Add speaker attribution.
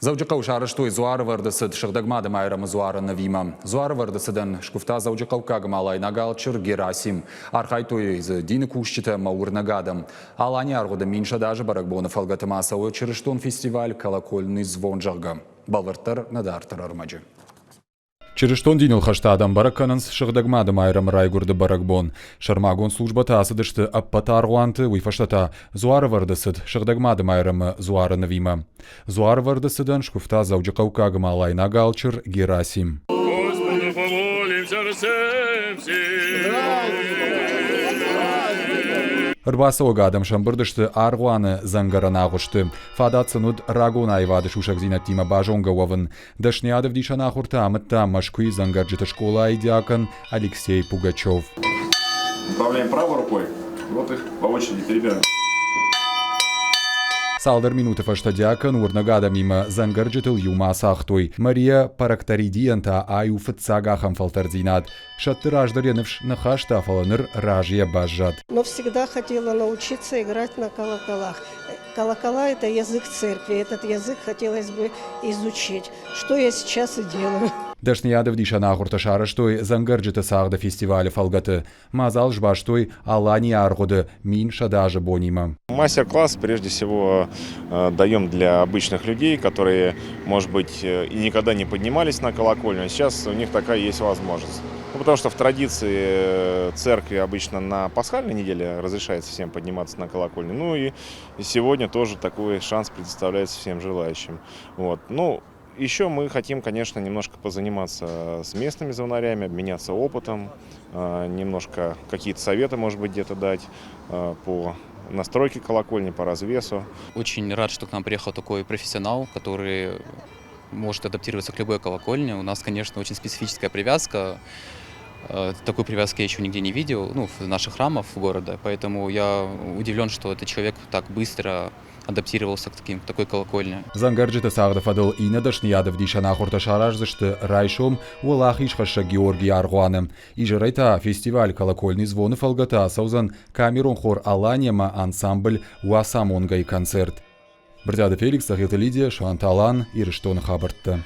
Speaker 1: Завджақау шарыштой зуары вардысыд шықдагмады майрамы зуары навима. Зуары вардысыдан шкуфта завджақау кагымалай нагалчыр Герасим. Архайтой из дины кушчита маур нагадам. Алани аргуда минша даже барагбоны фалгатымасауы чырыштон фестиваль колокольный звон жағы. Балварттар надартар армаджы. Чырыштон динил хаштадам бараккананс шыгдагмады майрам райгурды баракбон. Шармагон служба тасыдышты аппата аргуанты уйфаштата зуары вардысыд шыгдагмады майрамы зуары навима. Зуары вардысыдан шкуфта завджақау кагымалай нагалчыр Герасим.
Speaker 2: Господу помолимся,
Speaker 1: Рбасы огадам шамбырдышты аргуаны зангарана ғышты. Фадат сынуд рагон айвады шушак зинаттима бажонга вовын. Дашниадов дишана хурта амытта машкуи зангарджита школа айдиакан Алексей Пугачев.
Speaker 3: Управляем правой рукой, вот их по очереди перебираем.
Speaker 1: Салдар минуты фаштадиакан урнагадам има зангарджитыл юма сахтой. Мария парактаридиянта аю фыцагахам фалтардинат. Шаттыраждаренывш нахашта фаланыр ражья бажат.
Speaker 4: Но всегда хотела научиться играть на колоколах. Колокола – это язык церкви. Этот язык хотелось бы изучить, что я сейчас и делаю.
Speaker 1: Дашниадов дишана хурта шарыштой зангарджита сагда фестиваля фалгаты. Мазал жбаштой алани аргуды мин шадажа бонима.
Speaker 3: Мастер-класс прежде всего даем для обычных людей, которые, может быть, и никогда не поднимались на колокольню, а сейчас у них такая есть возможность. Потому что в традиции церкви обычно на пасхальной неделе разрешается всем подниматься на колокольню. Ну и сегодня тоже такой шанс предоставляется всем желающим. Вот. Ну, еще мы хотим, конечно, немножко позаниматься с местными звонарями, обменяться опытом, немножко какие-то советы, может быть, где-то дать по настройке колокольни, по развесу.
Speaker 5: Очень рад, что к нам приехал такой профессионал, который может адаптироваться к любой колокольне. У нас, конечно, очень специфическая привязка. Такой привязки я еще нигде не видел, в наших храмах города. Поэтому я удивлен, что этот человек так быстро адаптировался к такой колокольне.
Speaker 1: Зангарджита сагда фадыл ина дашниядов дишана хурта шараждышты райшом улахиш хаша Георгий Аргуаным. И жирайта фестиваль колокольный звоны фалгата саузан камерон хор Аланьяма ансамбль уасамонгай концерт. Брдяда Феликс, Лидия, Шанталан и Рештон Хабартта.